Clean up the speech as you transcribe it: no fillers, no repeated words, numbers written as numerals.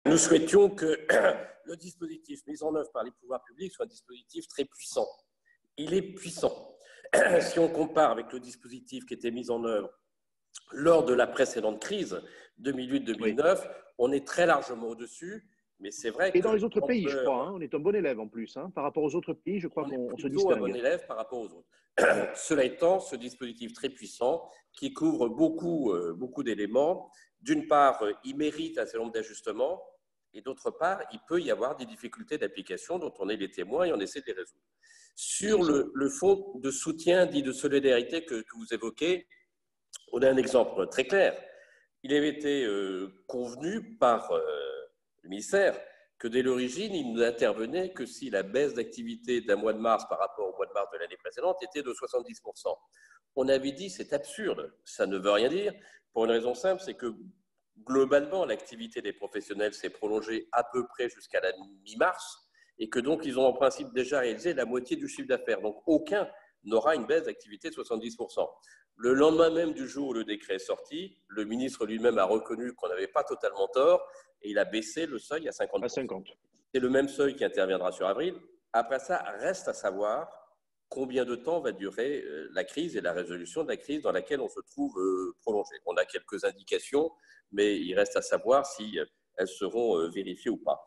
Nous souhaitions que le dispositif mis en œuvre par les pouvoirs publics soit un dispositif très puissant. Il est puissant. Si on compare avec le dispositif qui était mis en œuvre lors de la précédente crise, 2008-2009, oui, on est très largement au-dessus. Mais c'est vrai et dans les autres pays, je crois, hein, on est un bon élève en plus. Hein, par rapport aux autres pays, je crois qu'on se distingue. On est plutôt un bon élève par rapport aux autres. Cela étant, ce dispositif très puissant, qui couvre beaucoup d'éléments, d'une part, il mérite un certain nombre d'ajustements, et d'autre part, il peut y avoir des difficultés d'application dont on est les témoins et on essaie de les résoudre. Sur le fonds de soutien dit de solidarité que vous évoquez, on a un exemple très clair. Il avait été convenu par le ministère que dès l'origine, il n'intervenait que si la baisse d'activité d'un mois de mars par rapport au mois de mars de l'année précédente était de 70%. On avait dit c'est absurde, ça ne veut rien dire, pour une raison simple, c'est que globalement, l'activité des professionnels s'est prolongée à peu près jusqu'à la mi-mars et que donc ils ont en principe déjà réalisé la moitié du chiffre d'affaires. Donc aucun n'aura une baisse d'activité de 70%. Le lendemain même du jour où le décret est sorti, le ministre lui-même a reconnu qu'on n'avait pas totalement tort et il a baissé le seuil à 50%. À 50. C'est le même seuil qui interviendra sur avril. Après ça, reste à savoir combien de temps va durer la crise et la résolution de la crise dans laquelle on se trouve prolongé. On a quelques indications, mais il reste à savoir si elles seront vérifiées ou pas.